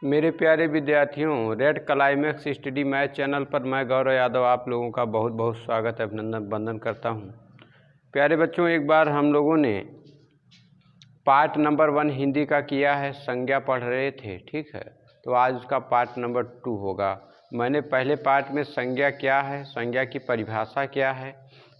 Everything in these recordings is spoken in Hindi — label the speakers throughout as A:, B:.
A: मेरे प्यारे विद्यार्थियों, red climax study math channel पर मैं गौरव यादव आप लोगों का बहुत बहुत स्वागत अभिनंदन वंदन करता हूं। प्यारे बच्चों, एक बार हम लोगों ने पार्ट नंबर 1 हिंदी का किया है, संज्ञा पढ़ रहे थे, ठीक है। तो आज उसका पार्ट नंबर 2 होगा। मैंने पहले पार्ट में संज्ञा क्या है, संज्ञा की परिभाषा क्या है,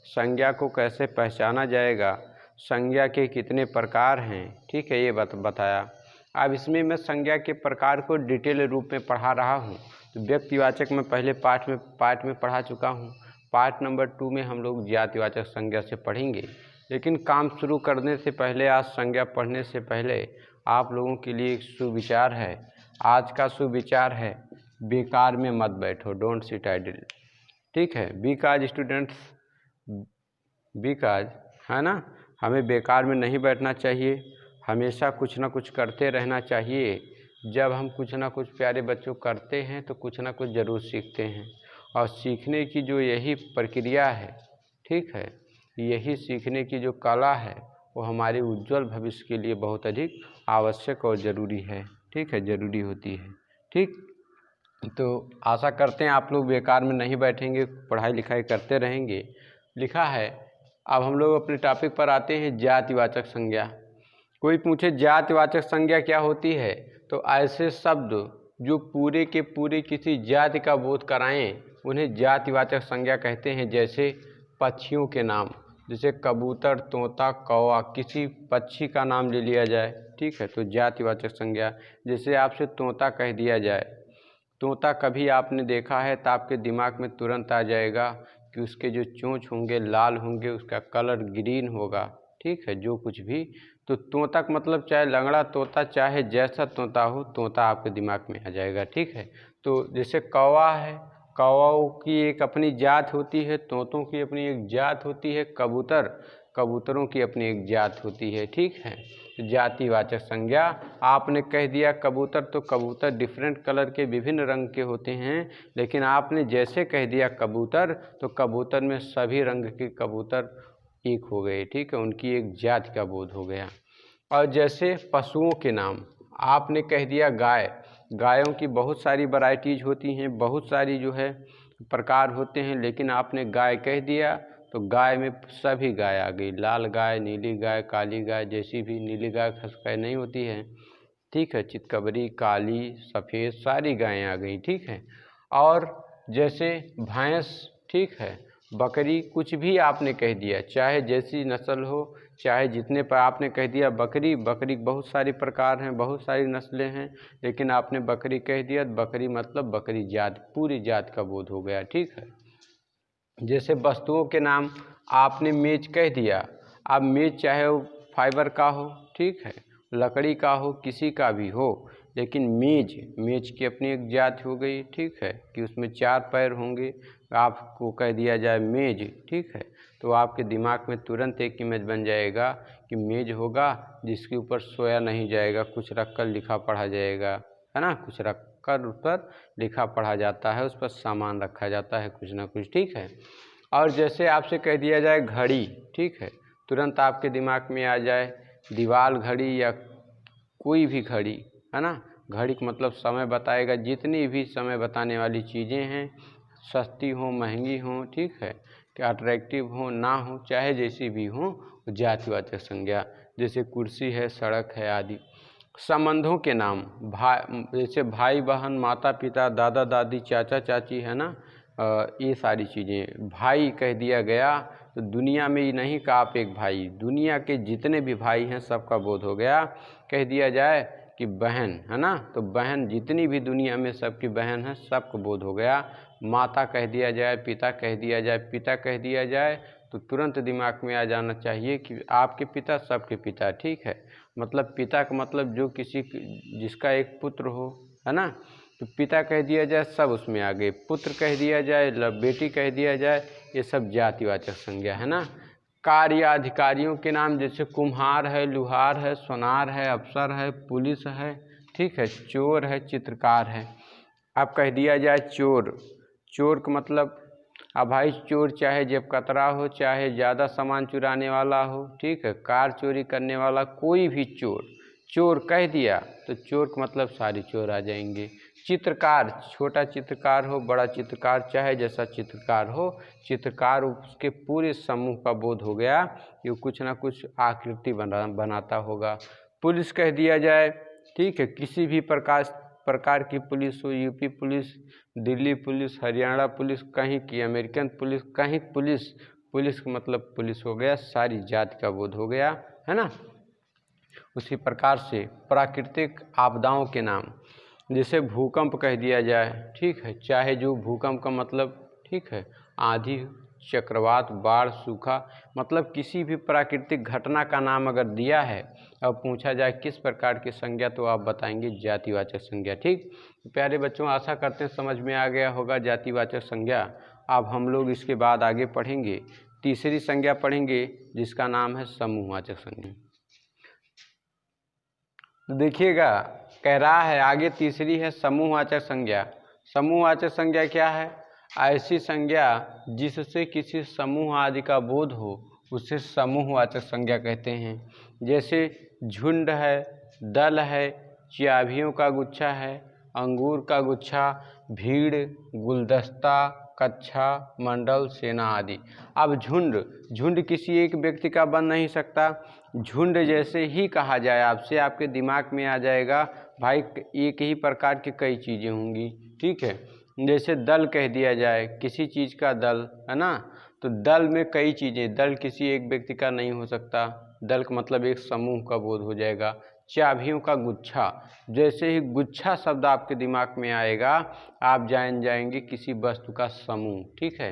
A: संज्ञा को कैसे पहचाना जाएगा, संज्ञा के कितने प्रकार हैं, ठीक है, ये बताया। अब इसमें मैं संज्ञा के प्रकार को डिटेल रूप में पढ़ा रहा हूँ। तो व्यक्तिवाचक मैं पहले पार्ट में पढ़ा चुका हूँ। पार्ट नंबर 2 में हम लोग जातिवाचक संज्ञा से पढ़ेंगे। लेकिन काम शुरू करने से पहले, आज संज्ञा पढ़ने से पहले आप लोगों के लिए एक सुविचार है। आज का सुविचार है, बेकार में मत बैठो, डोंट सिट आइडल, ठीक है। बिकॉज स्टूडेंट्स, बिकॉज, है ना, हमें बेकार में नहीं बैठना चाहिए, हमेशा कुछ ना कुछ करते रहना चाहिए। जब हम कुछ ना कुछ प्यारे बच्चों करते हैं तो कुछ ना कुछ ज़रूर सीखते हैं, और सीखने की जो यही प्रक्रिया है, ठीक है, यही सीखने की जो कला है वो हमारे उज्जवल भविष्य के लिए बहुत अधिक आवश्यक और ज़रूरी है, ठीक है, ज़रूरी होती है, ठीक। तो आशा करते हैं आप लोग बेकार में नहीं बैठेंगे, पढ़ाई लिखाई करते रहेंगे। लिखा है, अब हम लोग अपने टॉपिक पर आते हैं, जातिवाचक संज्ञा। कोई पूछे जातिवाचक संज्ञा क्या होती है, तो ऐसे शब्द जो पूरे के पूरे किसी जाति का बोध कराएं उन्हें जातिवाचक संज्ञा कहते हैं। जैसे पक्षियों के नाम, जैसे कबूतर, तोता, कौवा, किसी पक्षी का नाम ले लिया जाए, ठीक है, तो जातिवाचक संज्ञा। जैसे आपसे तोता कह दिया जाए, तोता कभी आपने देखा है तो आपके दिमाग में तुरंत आ जाएगा कि उसके जो चोंच होंगे लाल होंगे, उसका कलर ग्रीन होगा, ठीक है, जो कुछ भी। तो तोता का मतलब चाहे लंगड़ा तोता, चाहे जैसा तोता हो, तोता आपके दिमाग में आ जाएगा, ठीक है। तो जैसे कौवा है, कौवाओं की एक अपनी जात होती है, तोतों की अपनी एक जात होती है, कबूतर, कबूतरों की अपनी एक जात होती है, ठीक है। जातिवाचक संज्ञा, आपने कह दिया कबूतर, तो कबूतर डिफरेंट कलर के विभिन्न रंग के होते हैं, लेकिन आपने जैसे कह दिया कबूतर, तो कबूतर में सभी रंग के कबूतर एक हो गए, ठीक है, उनकी एक जाति का बोध हो गया। और जैसे पशुओं के नाम, आपने कह दिया गाय, गायों की बहुत सारी वैरायटीज होती हैं, बहुत सारी जो है प्रकार होते हैं, लेकिन आपने गाय कह दिया तो गाय में सभी गाय आ गई, लाल गाय, नीली गाय, काली गाय, जैसी भी, नीली गाय खसगाय नहीं होती है, ठीक है, चितकबरी, काली, सफ़ेद, सारी गायें आ गई, ठीक है। और जैसे भैंस, ठीक है, बकरी, कुछ भी आपने कह दिया, चाहे जैसी नस्ल हो, चाहे जितने पर आपने कह दिया बकरी, बकरी बहुत सारी प्रकार हैं, बहुत सारी नस्लें हैं, लेकिन आपने बकरी कह दिया तो बकरी मतलब बकरी जात, पूरी जात का बोध हो गया, ठीक है। जैसे वस्तुओं के नाम, आपने मेज कह दिया, अब मेज चाहे वो फाइबर का हो, ठीक है, लकड़ी का हो, किसी का भी हो, लेकिन मेज, मेज की अपनी एक जात हो गई, ठीक है, कि उसमें 4 पैर होंगे, आपको कह दिया जाए मेज, ठीक है, तो आपके दिमाग में तुरंत एक इमेज बन जाएगा कि मेज होगा जिसके ऊपर सोया नहीं जाएगा, कुछ रख कर लिखा पढ़ा जाएगा, है ना, कुछ रख कर उस पर लिखा पढ़ा जाता है, उस पर सामान रखा जाता है, कुछ ना कुछ, ठीक है। और जैसे आपसे कह दिया जाए घड़ी, ठीक है, तुरंत आपके दिमाग में आ जाए दीवार घड़ी या कोई भी घड़ी, है ना। घड़ी का मतलब समय बताएगा, जितनी भी समय बताने वाली चीज़ें हैं, सस्ती हो महंगी हो, ठीक है, कि अट्रैक्टिव हो ना हो, चाहे जैसी भी हो, जातिवाचक संज्ञा। जैसे कुर्सी है, सड़क है, आदि। संबंधों के नाम, भाई, जैसे भाई बहन, माता पिता, दादा दादी, चाचा चाची, है ना, ये सारी चीज़ें। भाई कह दिया गया तो दुनिया में ही नहीं का आप एक भाई, दुनिया के जितने भी भाई हैं सबका बोध हो गया। कह दिया जाए कि बहन, है ना, तो बहन जितनी भी दुनिया में सबकी बहन है, सबको बोध हो गया। माता कह दिया जाए, पिता कह दिया जाए, पिता कह दिया जाए तो तुरंत दिमाग में आ जाना चाहिए कि आपके पिता सबके पिता, ठीक है। मतलब पिता का मतलब जो किसी, जिसका एक पुत्र हो, है ना, तो पिता कह दिया जाए सब उसमें आ गए, पुत्र कह दिया जाए, बेटी कह दिया जाए, ये सब जातिवाचक संज्ञा, है ना। कार्य या अधिकारियों के नाम, जैसे कुम्हार है, लुहार है, सोनार है, अफसर है, पुलिस है, ठीक है, चोर है, चित्रकार है। अब कह दिया जाए चोर, चोर का मतलब, अब भाई चोर चाहे जेब कतरा हो, चाहे ज़्यादा सामान चुराने वाला हो, ठीक है, कार चोरी करने वाला, कोई भी चोर, चोर कह दिया तो चोर का मतलब सारे चोर आ जाएंगे। चित्रकार, छोटा चित्रकार हो बड़ा चित्रकार चाहे जैसा चित्रकार हो, चित्रकार उसके पूरे समूह का बोध हो गया, ये कुछ ना कुछ आकृति बनाता होगा। पुलिस कह दिया जाए, ठीक है, किसी भी प्रकार की पुलिस हो, UP police, Delhi police, Haryana police, कहीं की अमेरिकन पुलिस, कहीं पुलिस, पुलिस का मतलब पुलिस हो गया, सारी जाति का बोध हो गया, है ना। उसी प्रकार से प्राकृतिक आपदाओं के नाम, जैसे भूकंप कह दिया जाए, ठीक है, चाहे जो भूकंप का मतलब, ठीक है, आंधी, चक्रवात, बाढ़, सूखा, मतलब किसी भी प्राकृतिक घटना का नाम अगर दिया है और पूछा जाए किस प्रकार की संज्ञा, तो आप बताएंगे जातिवाचक संज्ञा। ठीक, प्यारे बच्चों, आशा करते हैं समझ में आ गया होगा जातिवाचक संज्ञा। अब हम लोग इसके बाद आगे पढ़ेंगे, तीसरी संज्ञा पढ़ेंगे जिसका नाम है समूहवाचक संज्ञा। तो देखिएगा, कह रहा है आगे तीसरी है समूहवाचक संज्ञा। समूहवाचक संज्ञा क्या है? ऐसी संज्ञा जिससे किसी समूह आदि का बोध हो उसे समूहवाचक संज्ञा कहते हैं। जैसे झुंड है, दल है, चाबियों का गुच्छा है, अंगूर का गुच्छा, भीड़, गुलदस्ता, कक्षा, मंडल, सेना आदि। अब झुंड किसी एक व्यक्ति का बन नहीं सकता। झुंड जैसे ही कहा जाए आपसे, आपके दिमाग में आ जाएगा भाई एक ही प्रकार की कई चीज़ें होंगी, ठीक है। जैसे दल कह दिया जाए, किसी चीज़ का दल, है ना, तो दल में कई चीज़ें, दल किसी एक व्यक्ति का नहीं हो सकता, दल का मतलब एक समूह का बोध हो जाएगा। चाबियों का गुच्छा, जैसे ही गुच्छा शब्द आपके दिमाग में आएगा आप जान जाएंगे किसी वस्तु का समूह, ठीक है।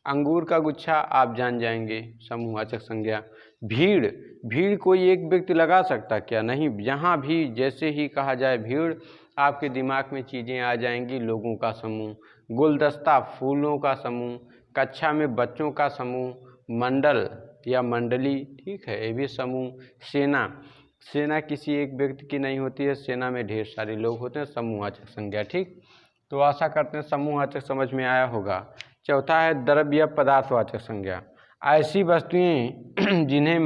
A: अंगूर का गुच्छा आप जान जाएंगे समूहवाचक संज्ञा। भीड़ कोई एक व्यक्ति लगा सकता क्या? नहीं, यहाँ भी जैसे ही कहा जाए भीड़, आपके दिमाग में चीज़ें आ जाएंगी, लोगों का समूह। गुलदस्ता, फूलों का समूह। कक्षा में बच्चों का समूह। मंडल या मंडली, ठीक है, ये भी समूह। सेना किसी एक व्यक्ति की नहीं होती है, सेना में ढेर सारे लोग होते हैं, समूहवाचक संज्ञा। ठीक, तो आशा करते हैं समूहवाचक समझ में आया होगा। चौथा है द्रव्य या पदार्थवाचक संज्ञा। ऐसी वस्तुएं जिन्हें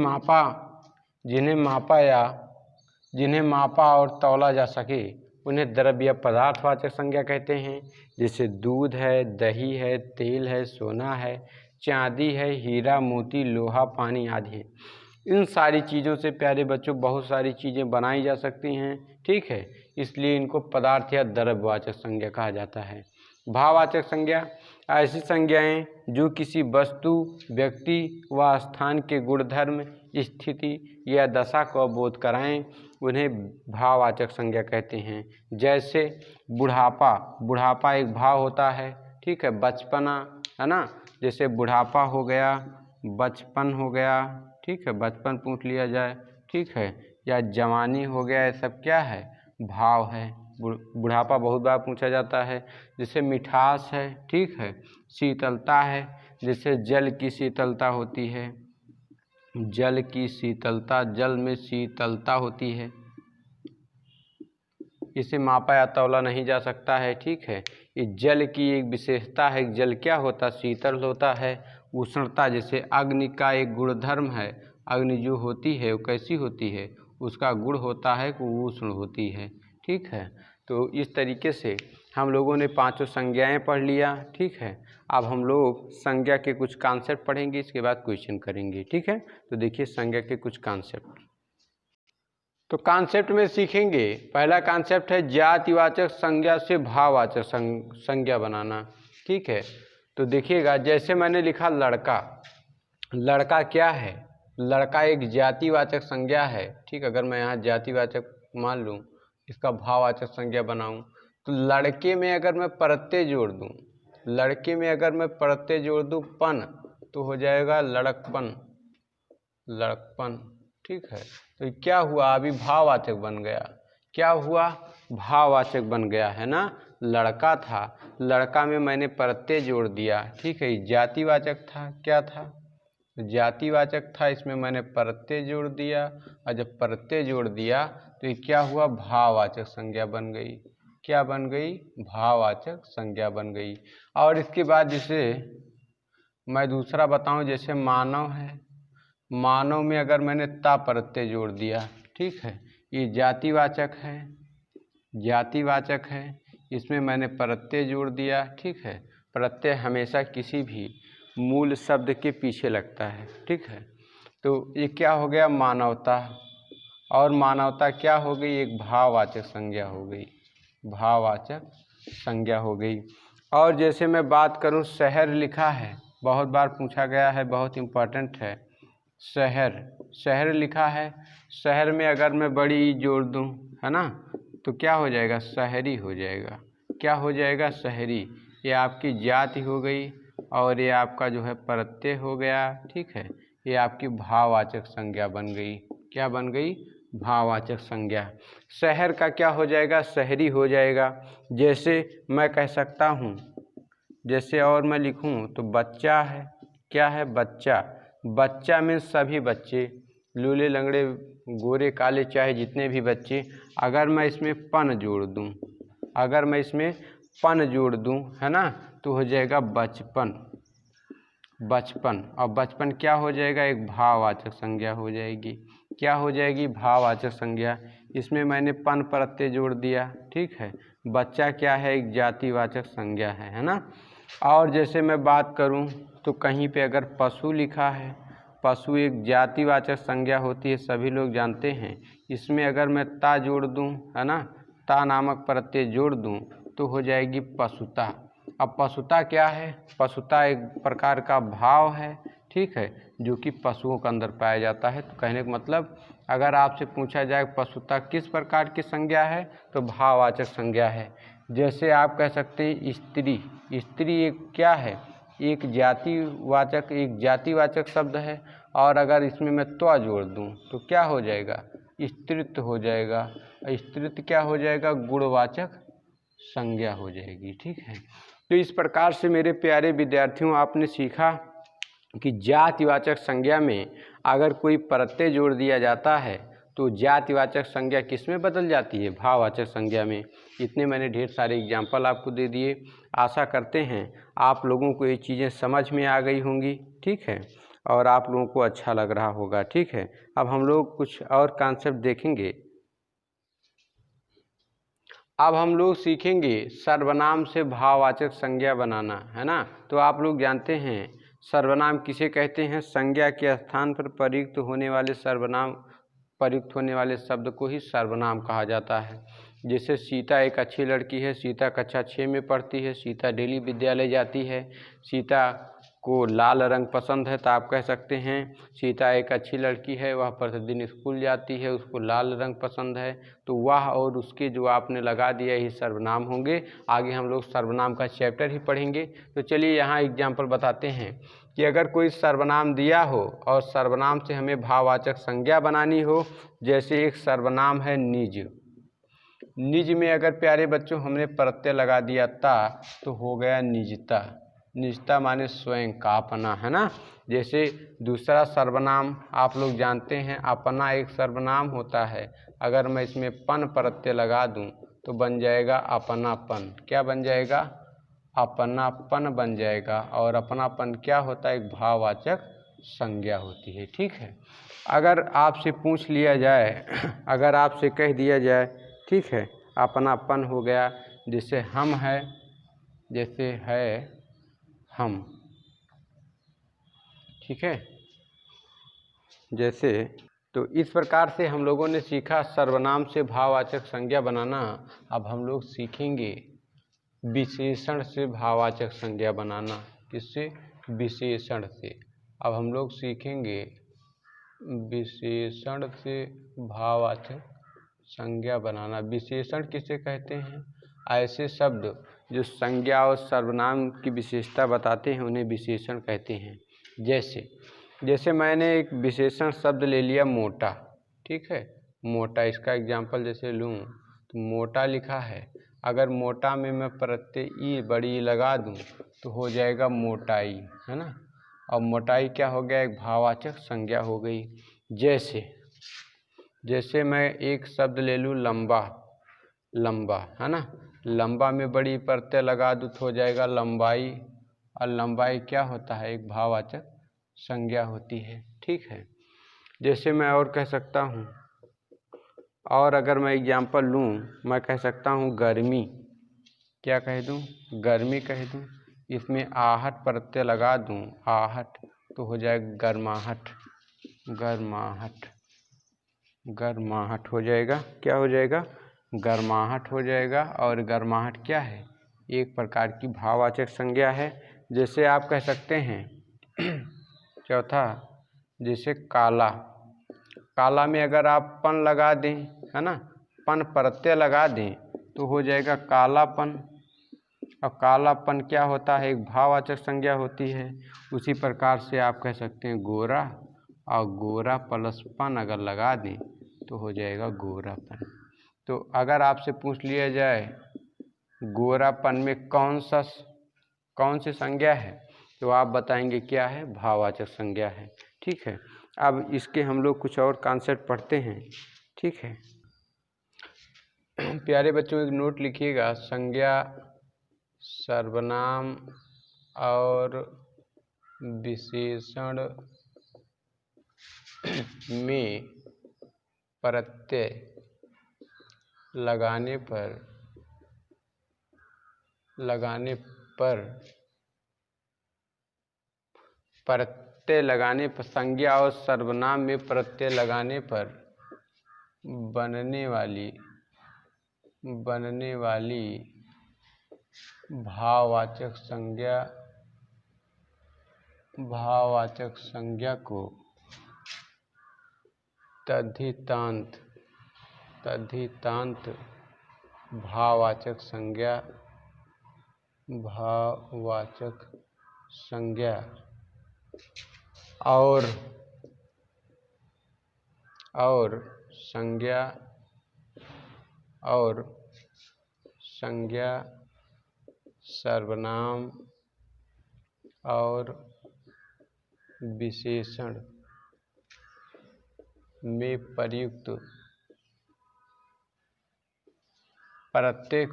A: मापा और तौला जा सके उन्हें द्रव्य या पदार्थवाचक संज्ञा कहते हैं। जैसे दूध है, दही है, तेल है, सोना है, चांदी है, हीरा, मोती, लोहा, पानी आदि है। इन सारी चीज़ों से प्यारे बच्चों बहुत सारी चीज़ें बनाई जा सकती हैं, ठीक है, इसलिए इनको पदार्थ या द्रव्यवाचक संज्ञा कहा जाता है। भाववाचक संज्ञा, ऐसी संज्ञाएं जो किसी वस्तु, व्यक्ति व स्थान के गुणधर्म, स्थिति या दशा को बोध कराएं उन्हें भाववाचक संज्ञा कहते हैं। जैसे बुढ़ापा एक भाव होता है, ठीक है, बचपना, है ना, जैसे बुढ़ापा हो गया, बचपन हो गया, ठीक है, बचपन पूछ लिया जाए, ठीक है, या जवानी हो गया, ये सब क्या है? भाव है। बुढ़ापा बहुत बार पूछा जाता है। जैसे मिठास है, ठीक है, शीतलता है, जैसे जल की शीतलता होती है, जल की शीतलता, जल में शीतलता होती है, इसे मापा या तौला नहीं जा सकता है, ठीक है। ये जल की एक विशेषता है, जल क्या होता है? शीतल होता है। उष्णता, जैसे अग्नि का एक गुणधर्म है, अग्नि जो होती है वो कैसी होती है? उसका गुण होता है कि वो उष्ण होती है, ठीक है। तो इस तरीके से हम लोगों ने पांचों संज्ञाएं पढ़ लिया, ठीक है। अब हम लोग संज्ञा के कुछ कॉन्सेप्ट पढ़ेंगे, इसके बाद क्वेश्चन करेंगे, ठीक है। तो देखिए संज्ञा के कुछ कॉन्सेप्ट। तो कॉन्सेप्ट में सीखेंगे, पहला कॉन्सेप्ट है जातिवाचक संज्ञा से भाववाचक संज्ञा बनाना, ठीक है। तो देखिएगा, जैसे मैंने लिखा लड़का क्या है? लड़का एक जातिवाचक संज्ञा है, ठीक। अगर मैं यहाँ जातिवाचक मान लूँ, इसका भाववाचक संज्ञा बनाऊँ, तो लड़के में अगर मैं प्रत्यय जोड़ दूँ, पन, तो हो जाएगा लड़कपन, ठीक है। तो क्या हुआ? अभी भाववाचक बन गया। क्या हुआ? भाववाचक बन गया, है ना। लड़का था, लड़का में मैंने प्रत्यय जोड़ दिया, ठीक है, जातिवाचक था। क्या था? जातिवाचक था, इसमें मैंने प्रत्यय जोड़ दिया, और जब प्रत्यय जोड़ दिया तो ये क्या हुआ? भाववाचक संज्ञा बन गई। क्या बन गई? भाववाचक संज्ञा बन गई। और इसके बाद जैसे मैं दूसरा बताऊं, जैसे मानव है, मानव में अगर मैंने ता प्रत्यय जोड़ दिया, ठीक है, ये जातिवाचक है, जातिवाचक है, इसमें मैंने प्रत्यय जोड़ दिया। ठीक है, प्रत्यय हमेशा किसी भी मूल शब्द के पीछे लगता है। ठीक है, तो ये क्या हो गया, मानवता। और मानवता क्या हो गई, एक भाववाचक संज्ञा हो गई, भाववाचक संज्ञा हो गई। और जैसे मैं बात करूं, शहर लिखा है, बहुत बार पूछा गया है, बहुत इम्पोर्टेंट है। शहर, शहर लिखा है, शहर में अगर मैं बड़ी ई जोड़ दूं, है ना, तो क्या हो जाएगा, शहरी हो जाएगा। क्या हो जाएगा, शहरी। ये आपकी जाति हो गई और ये आपका जो है प्रत्यय हो गया। ठीक है, ये आपकी भाववाचक संज्ञा बन गई। क्या बन गई, भाववाचक संज्ञा। शहर का क्या हो जाएगा, शहरी हो जाएगा। जैसे मैं कह सकता हूँ, जैसे और मैं लिखूँ तो बच्चा है, क्या है, बच्चा। बच्चा में सभी बच्चे, लूले लंगड़े गोरे काले चाहे जितने भी बच्चे, अगर मैं इसमें पन जोड़ दूँ, अगर मैं इसमें पन जोड़ दूँ, है ना, तो हो जाएगा बचपन, बचपन। और बचपन क्या हो जाएगा, एक भाववाचक संज्ञा हो जाएगी। क्या हो जाएगी, भाववाचक संज्ञा। इसमें मैंने पन प्रत्यय जोड़ दिया। ठीक है, बच्चा क्या है, एक जातिवाचक संज्ञा है ना। और जैसे मैं बात करूं तो कहीं पे अगर पशु लिखा है, पशु एक जातिवाचक संज्ञा होती है, सभी लोग जानते हैं। इसमें अगर मैं ता जोड़ दूं, है ना, ता नामक प्रत्यय जोड़ दूं, तो हो जाएगी पशुता। अब पशुता क्या है, पशुता एक प्रकार का भाव है। ठीक है, जो कि पशुओं के अंदर पाया जाता है। तो कहने का मतलब, अगर आपसे पूछा जाए पशुता किस प्रकार की संज्ञा है, तो भाववाचक संज्ञा है। जैसे आप कह सकते हैं स्त्री, स्त्री एक क्या है, एक जातिवाचक, एक जातिवाचक शब्द है। और अगर इसमें मैं त्वा जोड़ दूं तो क्या हो जाएगा, स्त्रीत्व हो जाएगा। स्त्रीत्व क्या हो जाएगा, गुणवाचक संज्ञा हो जाएगी। ठीक है, तो इस प्रकार से मेरे प्यारे विद्यार्थियों, आपने सीखा कि जातिवाचक संज्ञा में अगर कोई प्रत्यय जोड़ दिया जाता है तो जातिवाचक संज्ञा किस में बदल जाती है, भाववाचक संज्ञा में। इतने मैंने ढेर सारे एग्जाम्पल आपको दे दिए। आशा करते हैं आप लोगों को ये चीज़ें समझ में आ गई होंगी। ठीक है, और आप लोगों को अच्छा लग रहा होगा। ठीक है, अब हम लोग कुछ और कॉन्सेप्ट देखेंगे। अब हम लोग सीखेंगे सर्वनाम से भाववाचक संज्ञा बनाना, है ना। तो आप लोग जानते हैं सर्वनाम किसे कहते हैं, संज्ञा के स्थान पर प्रयुक्त होने वाले सर्वनाम, प्रयुक्त होने वाले शब्द को ही सर्वनाम कहा जाता है। जैसे सीता एक अच्छी लड़की है, सीता कक्षा 6 में पढ़ती है, सीता डेली विद्यालय जाती है। सीता को लाल रंग पसंद है, तो आप कह सकते हैं सीता एक अच्छी लड़की है, वह प्रतिदिन स्कूल जाती है, उसको लाल रंग पसंद है। तो वह और उसके जो आपने लगा दिया, ये सर्वनाम होंगे। आगे हम लोग सर्वनाम का चैप्टर ही पढ़ेंगे। तो चलिए यहाँ एग्जाम्पल बताते हैं कि अगर कोई सर्वनाम दिया हो और सर्वनाम से हमें भाववाचक संज्ञा बनानी हो। जैसे एक सर्वनाम है निज, निज में अगर प्यारे बच्चों हमने प्रत्यय लगा दिया ता, तो हो गया निजता। निजता माने स्वयं का, अपना, है ना। जैसे दूसरा सर्वनाम आप लोग जानते हैं, अपना एक सर्वनाम होता है। अगर मैं इसमें पन प्रत्यय लगा दूं तो बन जाएगा अपनापन। क्या बन जाएगा, अपनापन बन जाएगा। और अपनापन क्या होता है, एक भाववाचक संज्ञा होती है। ठीक है, अगर आपसे पूछ लिया जाए, अगर आपसे कह दिया जाए, ठीक है, अपनापन हो गया। जैसे हम है, जैसे है हम, ठीक है, जैसे, तो इस प्रकार से हम लोगों ने सीखा सर्वनाम से भाववाचक संज्ञा बनाना। अब हम लोग सीखेंगे विशेषण से भाववाचक संज्ञा बनाना। किससे, विशेषण से। अब हम लोग सीखेंगे विशेषण से भाववाचक संज्ञा बनाना। विशेषण किसे कहते हैं, ऐसे शब्द जो संज्ञा और सर्वनाम की विशेषता बताते हैं, उन्हें विशेषण कहते हैं। जैसे मैंने एक विशेषण शब्द ले लिया मोटा। ठीक है, मोटा, इसका एग्जाम्पल जैसे लूँ तो मोटा लिखा है, अगर मोटा में मैं प्रत्यय ई, बड़ी ई लगा दूँ तो हो जाएगा मोटाई, है ना। और मोटाई क्या हो गया, एक भाववाचक संज्ञा हो गई। जैसे मैं एक शब्द ले लूँ लंबा, लंबा, है ना, लंबा में बड़ी प्रत्यय लगा दूँ तो हो जाएगा लंबाई। और लंबाई क्या होता है, एक भाववाचक संज्ञा होती है। ठीक है, जैसे मैं और कह सकता हूँ, और अगर मैं एग्जाम्पल लूँ, मैं कह सकता हूँ गर्मी। क्या कह दूँ? गर्मी कह दूँ। इसमें आहट प्रत्यय लगा दूँ, आहट, तो हो जाएगा गर्माहट। गर्माहट, गर्माहट हो जाएगा। क्या हो जाएगा? गर्माहट हो जाएगा। और गर्माहट क्या है? एक प्रकार की भाववाचक संज्ञा है। जैसे आप कह सकते हैं चौथा, जैसे काला। काला में अगर आप पन लगा दें, है ना, पन प्रत्यय लगा दें तो हो जाएगा कालापन। और कालापन क्या होता है? एक भाववाचक संज्ञा होती है। उसी प्रकार से आप कह सकते हैं गोरा, और गोरा प्लस पन अगर लगा दें तो हो जाएगा गोरापन। तो अगर आपसे पूछ लिया जाए गोरापन में कौन सी संज्ञा है, तो आप बताएंगे क्या है? भाववाचक संज्ञा है। ठीक है। अब इसके हम लोग कुछ और कॉन्सेप्ट पढ़ते हैं। ठीक है प्यारे बच्चों, एक नोट लिखिएगा। संज्ञा, सर्वनाम और विशेषण में प्रत्यय लगाने पर संज्ञा और सर्वनाम में प्रत्यय लगाने पर बनने वाली भाववाचक संज्ञा को तद्धितांत भाववाचक संज्ञा और संज्ञा सर्वनाम और विशेषण में प्रयुक्त प्रत्यय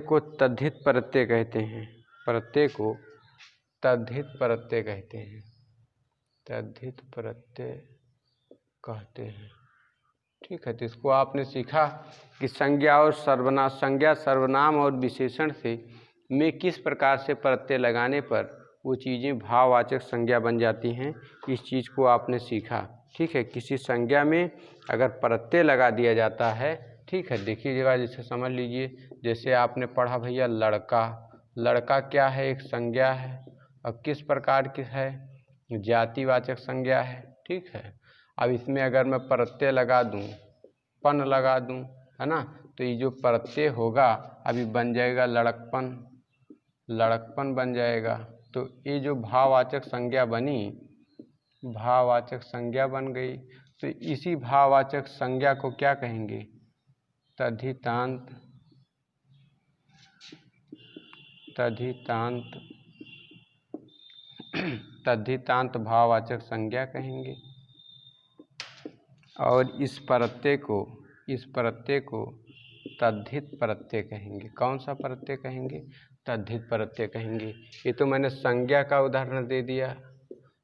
A: को तद्धित प्रत्यय कहते हैं। प्रत्यय को तद्धित प्रत्यय कहते हैं। ठीक है। तो इसको आपने सीखा कि संज्ञा, सर्वनाम और विशेषण से में किस प्रकार से प्रत्यय लगाने पर वो चीज़ें भाववाचक संज्ञा बन जाती हैं। इस चीज़ को आपने सीखा। ठीक है। किसी संज्ञा में अगर प्रत्यय लगा दिया जाता है, ठीक है, देखिएगा, जैसे समझ लीजिए, जैसे आपने पढ़ा भैया लड़का। लड़का क्या है? एक संज्ञा है। अब किस प्रकार की है? जातिवाचक संज्ञा है। ठीक है। अब इसमें अगर मैं प्रत्यय लगा दूं, पन लगा दूं, है ना, तो ये जो प्रत्यय होगा अभी बन जाएगा लड़कपन बन जाएगा। तो ये जो भाववाचक संज्ञा बन गई। तो इसी भाववाचक संज्ञा को क्या कहेंगे? तद्धितांत भाववाचक संज्ञा कहेंगे। और इस प्रत्यय को तद्धित प्रत्यय कहेंगे। कौन सा प्रत्यय कहेंगे? तद्धित प्रत्यय कहेंगे। ये तो मैंने संज्ञा का उदाहरण दे दिया।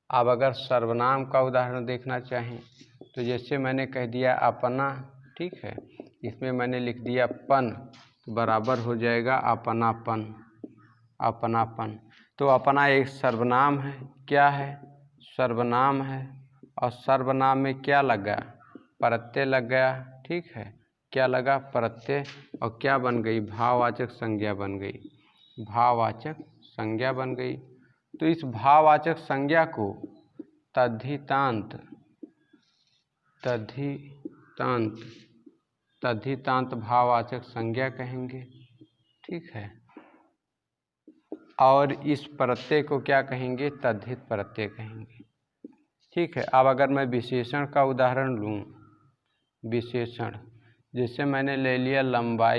A: अब अगर सर्वनाम का उदाहरण देखना चाहें तो जैसे मैंने कह दिया अपना। ठीक है। इसमें मैंने लिख दिया पन, तो बराबर हो जाएगा अपनापन। तो अपना एक सर्वनाम है। क्या है? सर्वनाम है। और सर्वनाम में क्या लगा? प्रत्यय लग गया। ठीक है। क्या लगा? प्रत्यय। और क्या बन गई? भाववाचक संज्ञा बन गई। तो इस भाववाचक संज्ञा को तद्धितांत भाववाचक संज्ञा कहेंगे। ठीक है। और इस प्रत्यय को क्या कहेंगे? तद्धित प्रत्यय कहेंगे। ठीक है। अब अगर मैं विशेषण का उदाहरण लूँ, विशेषण जैसे मैंने ले लिया लंबा,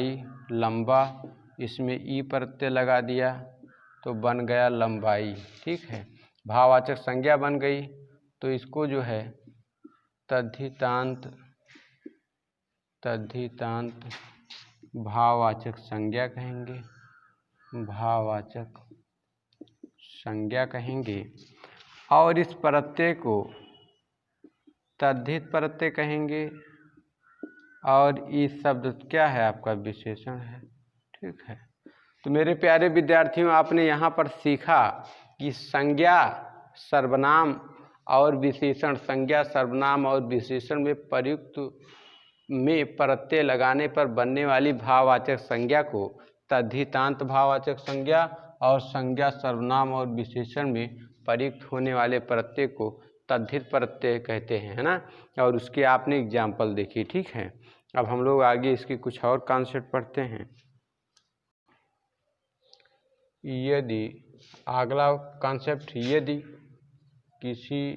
A: इसमें ई प्रत्यय लगा दिया तो बन गया लंबाई। ठीक है। भाववाचक संज्ञा बन गई। तो इसको जो है तद्धितांत भाववाचक संज्ञा कहेंगे। और इस प्रत्यय को तद्धित प्रत्यय कहेंगे और इस शब्द क्या है आपका विशेषण है। ठीक है, तो मेरे प्यारे विद्यार्थियों, आपने यहाँ पर सीखा कि संज्ञा सर्वनाम और विशेषण, संज्ञा सर्वनाम और विशेषण में प्रयुक्त में प्रत्यय लगाने पर बनने वाली भाववाचक संज्ञा को तद्धितांत भाववाचक संज्ञा और संज्ञा सर्वनाम और विशेषण में प्रयुक्त होने वाले प्रत्यय को तद्धित प्रत्यय कहते हैं, है ना। और उसके आपने एग्जाम्पल देखी। ठीक है, अब हम लोग आगे इसकी कुछ और कॉन्सेप्ट पढ़ते हैं। यदि अगला कॉन्सेप्ट, यदि किसी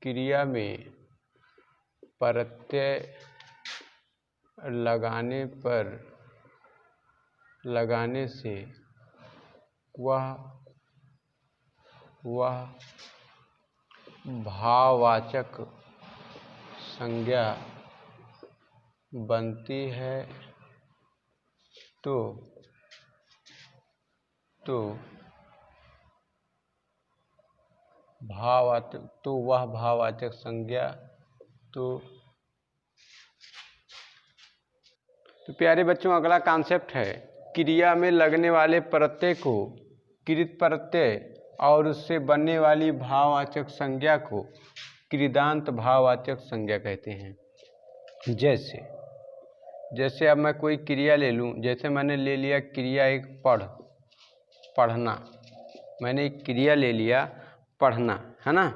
A: क्रिया में प्रत्यय लगाने से वह भाववाचक संज्ञा बनती है तो वह भाववाचक संज्ञा तो प्यारे बच्चों, अगला कॉन्सेप्ट है क्रिया में लगने वाले प्रत्यय को कृत प्रत्यय और उससे बनने वाली भाववाचक संज्ञा को कृदांत भाववाचक संज्ञा कहते हैं। जैसे अब मैं कोई क्रिया ले लूँ, जैसे मैंने ले लिया क्रिया एक पढ़ना, मैंने एक क्रिया ले लिया पढ़ना, है ना।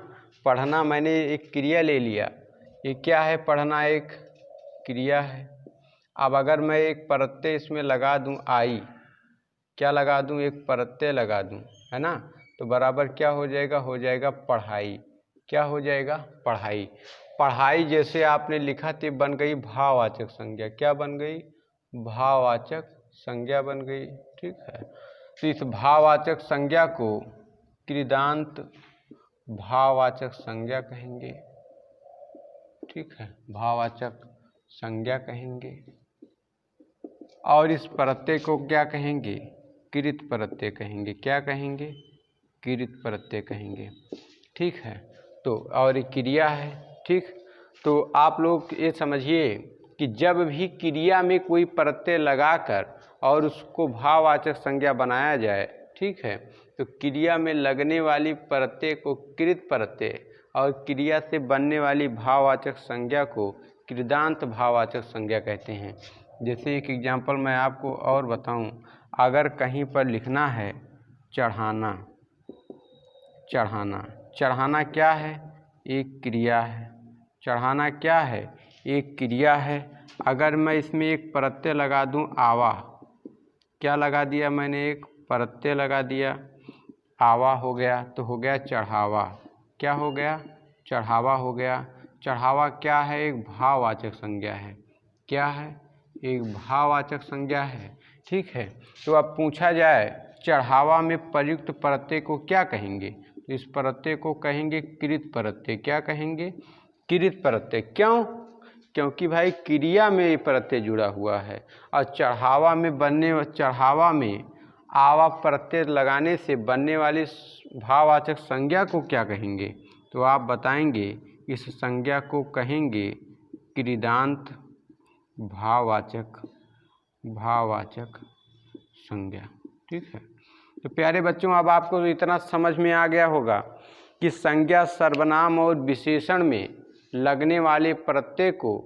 A: पढ़ना मैंने एक क्रिया ले लिया, ये क्या है, पढ़ना एक क्रिया है। अब अगर मैं एक प्रत्यय इसमें लगा दूं, आई, क्या लगा दूं, एक प्रत्यय लगा दूं, है ना, तो बराबर क्या हो जाएगा पढ़ाई। क्या हो जाएगा, पढ़ाई। पढ़ाई जैसे आपने लिखा तो बन गई भाववाचक संज्ञा। क्या बन गई, भाववाचक संज्ञा बन गई। ठीक है, तो इस भाववाचक संज्ञा को कृदांत भाववाचक संज्ञा कहेंगे। ठीक है, भाववाचक संज्ञा कहेंगे। और इस प्रत्यय को क्या कहेंगे, कृत प्रत्यय कहेंगे। क्या कहेंगे, कृत प्रत्यय कहेंगे। ठीक है, तो और क्रिया है। ठीक, तो आप लोग ये समझिए कि जब भी क्रिया में कोई प्रत्यय लगाकर और उसको भाववाचक संज्ञा बनाया जाए, ठीक है, तो क्रिया में लगने वाली प्रत्यय को कृत प्रत्यय और क्रिया से बनने वाली भाववाचक संज्ञा को कृदांत भाववाचक संज्ञा कहते हैं। जैसे एक एग्जाम्पल मैं आपको और बताऊं, अगर कहीं पर लिखना है चढ़ाना, चढ़ाना क्या है, एक क्रिया है। चढ़ाना क्या है, एक क्रिया है। अगर मैं इसमें एक प्रत्यय लगा दूं आवा, क्या लगा दिया मैंने, एक प्रत्यय लगा दिया, आवा हो गया, तो हो गया चढ़ावा। क्या हो गया, चढ़ावा हो गया। चढ़ावा क्या है, एक भाववाचक संज्ञा है। क्या है, एक भाववाचक संज्ञा है। ठीक है, तो अब पूछा जाए चढ़ावा में प्रयुक्त प्रत्यय को क्या कहेंगे, इस प्रत्यय को कहेंगे कृत प्रत्यय। क्या कहेंगे, कृत प्रत्यय। क्यों, क्योंकि भाई क्रिया में ये प्रत्यय जुड़ा हुआ है। और चढ़ावा में आवा प्रत्यय लगाने से बनने वाली भाववाचक संज्ञा को क्या कहेंगे, तो आप बताएंगे इस संज्ञा को कहेंगे कृदांत भाववाचक संज्ञा। ठीक है, तो प्यारे बच्चों, अब आपको इतना समझ में आ गया होगा कि संज्ञा सर्वनाम और विशेषण में लगने वाले प्रत्यय को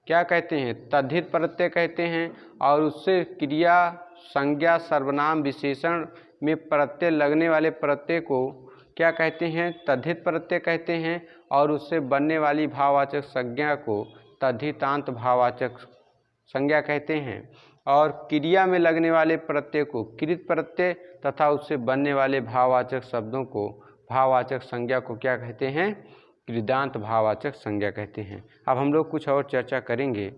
A: क्या कहते हैं, तद्धित प्रत्यय कहते हैं। और उससे क्रिया, संज्ञा, सर्वनाम, विशेषण में प्रत्यय लगने वाले प्रत्यय को क्या कहते हैं, तद्धित प्रत्यय कहते हैं। और उससे बनने वाली भाववाचक संज्ञा को तद्धितांत भाववाचक संज्ञा कहते हैं। और क्रिया में लगने वाले प्रत्यय को कृत प्रत्यय तथा उससे बनने वाले भाववाचक शब्दों को, भाववाचक संज्ञा को क्या कहते हैं, कृदांत भाववाचक संज्ञा कहते हैं। अब हम लोग कुछ और चर्चा करेंगे।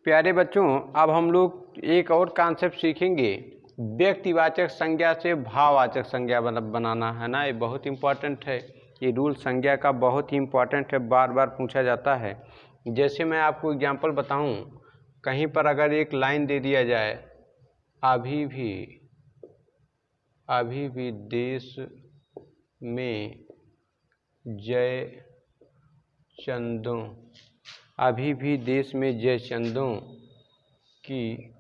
A: प्यारे बच्चों, अब हम लोग एक और कॉन्सेप्ट सीखेंगे, व्यक्तिवाचक संज्ञा से भाववाचक संज्ञा बनाना, है ना। ये बहुत इम्पॉर्टेंट है, ये रूल संज्ञा का बहुत ही इम्पॉर्टेंट है, बार बार पूछा जाता है। जैसे मैं आपको एग्जाम्पल बताऊं, कहीं पर अगर एक लाइन दे दिया जाए, अभी भी देश में जयचंदों, अभी भी देश में जयचंदों की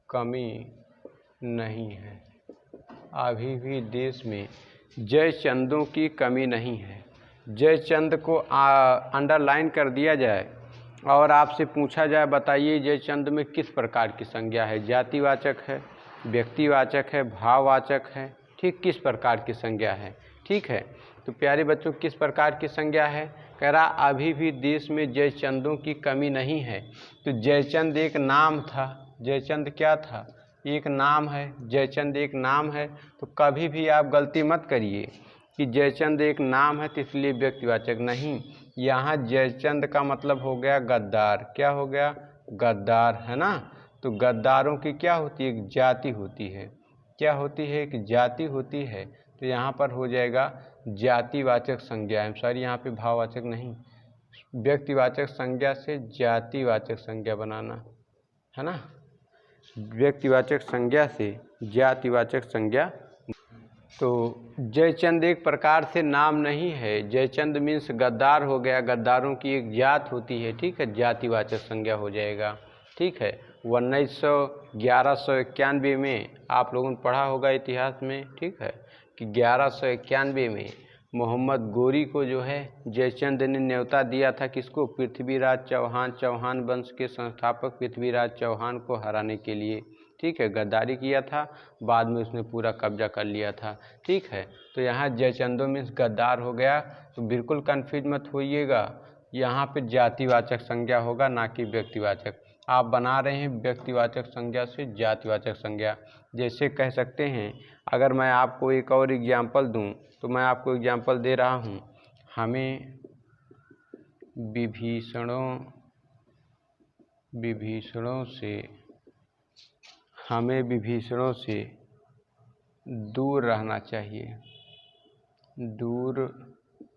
A: कमी नहीं है। अभी भी देश में जयचंदों की कमी नहीं है। जयचंद को अंडरलाइन कर दिया जाए और आपसे पूछा जाए बताइए जयचंद में किस प्रकार की संज्ञा है, जातिवाचक है, व्यक्तिवाचक है, भाववाचक है, ठीक किस प्रकार की संज्ञा है। ठीक है, तो प्यारे बच्चों किस प्रकार की संज्ञा है, कह रहा अभी भी देश में जयचंदों की कमी नहीं है। तो जयचंद एक नाम था, जयचंद क्या था, एक नाम है, जयचंद एक नाम है। तो कभी भी आप गलती मत करिए कि जयचंद एक नाम है तो इसलिए व्यक्तिवाचक नहीं। यहाँ जयचंद का मतलब हो गया गद्दार, क्या हो गया, गद्दार, है ना। तो गद्दारों की क्या होती है, एक जाति होती है, क्या होती है, एक जाति होती है। तो यहाँ पर हो जाएगा जातिवाचक संज्ञा, सॉरी यहाँ पे भाववाचक नहीं, व्यक्तिवाचक संज्ञा से जातिवाचक संज्ञा बनाना, है ना, व्यक्तिवाचक संज्ञा से जातिवाचक संज्ञा। तो जयचंद एक प्रकार से नाम नहीं है, जयचंद मीन्स गद्दार हो गया, गद्दारों की एक जात होती है, ठीक है, जातिवाचक संज्ञा हो जाएगा। ठीक है, 1191 में आप लोगों ने पढ़ा होगा इतिहास में, ठीक है, कि 1191 में मोहम्मद गोरी को जो है जयचंद ने न्योता दिया था, किसको, पृथ्वीराज चौहान, चौहान वंश के संस्थापक पृथ्वीराज चौहान को हराने के लिए। ठीक है, गद्दारी किया था, बाद में उसने पूरा कब्जा कर लिया था। ठीक है, तो यहाँ जयचंदों मीन्स गद्दार हो गया। तो बिल्कुल कन्फ्यूज मत होइएगा, यहाँ पे जातिवाचक संज्ञा होगा ना कि व्यक्तिवाचक। आप बना रहे हैं व्यक्तिवाचक संज्ञा से जातिवाचक संज्ञा। जैसे कह सकते हैं, अगर मैं आपको एक और एग्जाम्पल दूं तो मैं आपको एग्जाम्पल दे रहा हूं, हमें विभीषणों से दूर रहना चाहिए, दूर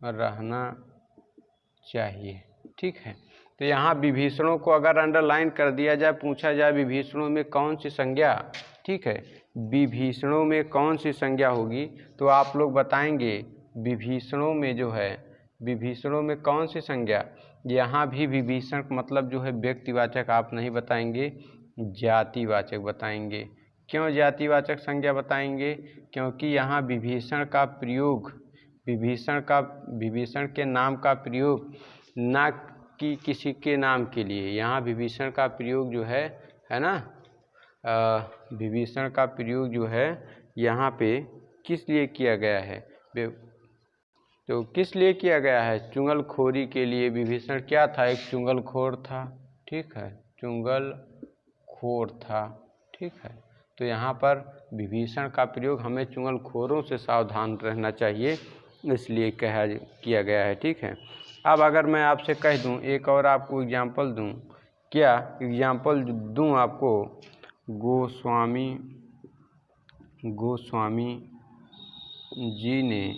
A: रहना चाहिए। ठीक है, तो यहाँ विभीषणों को अगर अंडरलाइन कर दिया जाए, पूछा जाए विभीषणों में कौन सी संज्ञा, ठीक है, विभीषणों में कौन सी संज्ञा होगी, तो आप लोग बताएंगे विभीषणों में जो है, विभीषणों में कौन सी संज्ञा। यहाँ भी विभीषण मतलब जो है व्यक्तिवाचक आप नहीं बताएंगे, जातिवाचक बताएंगे। क्यों जातिवाचक संज्ञा बताएंगे, क्योंकि यहाँ विभीषण का प्रयोग, विभीषण के नाम का प्रयोग ना कि किसी के नाम के लिए। यहाँ विभीषण का प्रयोग जो है ना, विभीषण का प्रयोग जो है यहाँ पे किस लिए किया गया है, तो किस लिए किया गया है, चुगलखोरी के लिए। विभीषण क्या था, एक चुगलखोर था, ठीक है, चुगलखोर था। ठीक है, तो यहाँ पर विभीषण का प्रयोग हमें चुगलखोरों से सावधान रहना चाहिए, इसलिए किया गया है। ठीक है, अब अगर मैं आपसे कह दूं, एक और आपको एग्जाम्पल दूं, क्या एग्जाम्पल दूं आपको, गोस्वामी जी ने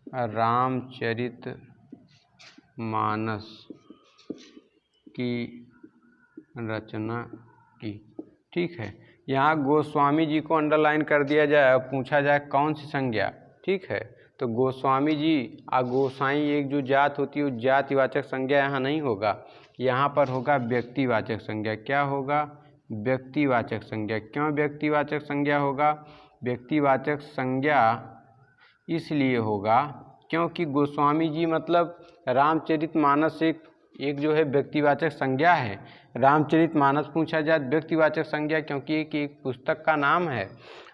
A: रामचरितमानस की रचना की। ठीक है, यहाँ गोस्वामी जी को अंडरलाइन कर दिया जाए और पूछा जाए कौन सी संज्ञा। ठीक है, तो गोस्वामी जी और गोसाई एक जो जात होती है, उस जातिवाचक संज्ञा यहाँ नहीं होगा, यहाँ पर होगा व्यक्तिवाचक संज्ञा। क्या होगा, व्यक्तिवाचक संज्ञा। क्यों व्यक्तिवाचक संज्ञा होगा, व्यक्तिवाचक संज्ञा इसलिए होगा क्योंकि गोस्वामी जी मतलब रामचरितमानस एक जो है व्यक्तिवाचक संज्ञा है। रामचरितमानस पूछा जाए व्यक्तिवाचक संज्ञा, क्योंकि एक पुस्तक का नाम है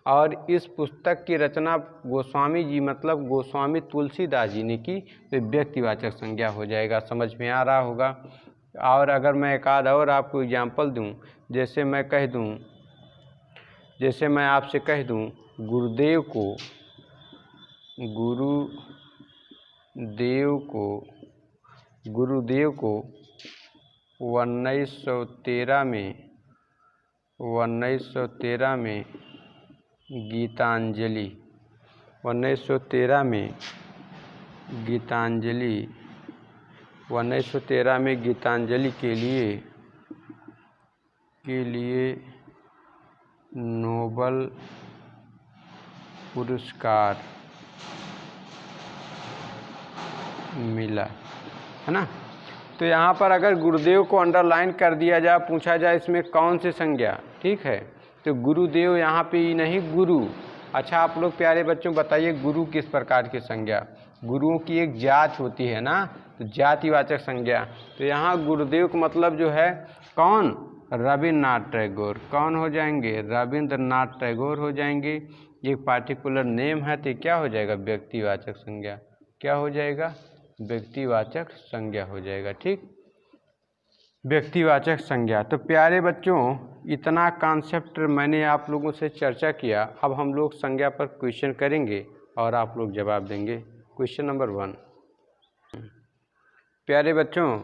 A: और इस पुस्तक की रचना गोस्वामी जी मतलब गोस्वामी तुलसीदास जी ने की, तो व्यक्तिवाचक संज्ञा हो जाएगा। समझ में आ रहा होगा। और अगर मैं एक आध और आपको एग्जाम्पल दूं, जैसे मैं आपसे कह दूं गुरुदेव को 1913 में गीतांजलि के लिए नोबल पुरस्कार मिला, है ना। तो यहाँ पर अगर गुरुदेव को अंडरलाइन कर दिया जाए, पूछा जाए इसमें कौन सी संज्ञा, ठीक है, तो गुरुदेव यहाँ पे नहीं गुरु। अच्छा आप लोग प्यारे बच्चों बताइए गुरु किस प्रकार की संज्ञा, गुरुओं की एक जात होती है ना, तो जातिवाचक संज्ञा। तो यहाँ गुरुदेव का मतलब जो है कौन, रविन्द्रनाथ टैगोर। कौन हो जाएंगे, रविन्द्रनाथ टैगोर हो जाएंगे। ये पार्टिकुलर नेम है तो क्या हो जाएगा, व्यक्तिवाचक संज्ञा। क्या हो जाएगा, व्यक्तिवाचक संज्ञा हो जाएगा, ठीक, व्यक्तिवाचक संज्ञा। तो प्यारे बच्चों इतना कॉन्सेप्ट मैंने आप लोगों से चर्चा किया। अब हम लोग संज्ञा पर क्वेश्चन करेंगे और आप लोग जवाब देंगे। क्वेश्चन नंबर 1, प्यारे बच्चों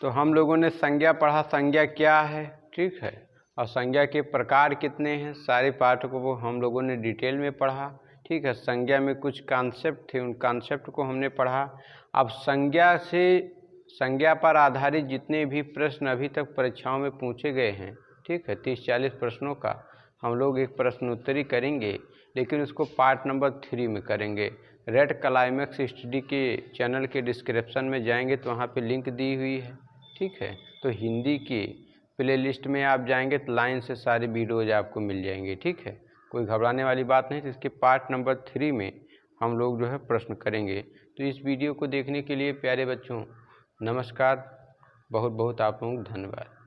A: तो हम लोगों ने संज्ञा पढ़ा, संज्ञा क्या है, ठीक है, और संज्ञा के प्रकार कितने हैं, सारे पाठ को हम लोगों ने डिटेल में पढ़ा, ठीक है। संज्ञा में कुछ कॉन्सेप्ट थे, उन कॉन्सेप्ट को हमने पढ़ा। अब संज्ञा पर आधारित जितने भी प्रश्न अभी तक परीक्षाओं में पूछे गए हैं, ठीक है, 30-40 प्रश्नों का हम लोग एक प्रश्नोत्तरी करेंगे, लेकिन उसको पार्ट नंबर 3 में करेंगे। रेड क्लाइमैक्स स्टडी के चैनल के डिस्क्रिप्शन में जाएंगे तो वहाँ पे लिंक दी हुई है, ठीक है। तो हिंदी की प्लेलिस्ट में आप जाएंगे तो लाइन से सारे वीडियोज आपको मिल जाएंगे, ठीक है, कोई घबराने वाली बात नहीं। तो इसके पार्ट नंबर 3 में हम लोग जो है प्रश्न करेंगे। तो इस वीडियो को देखने के लिए प्यारे बच्चों नमस्कार, बहुत बहुत आप लोगों को धन्यवाद।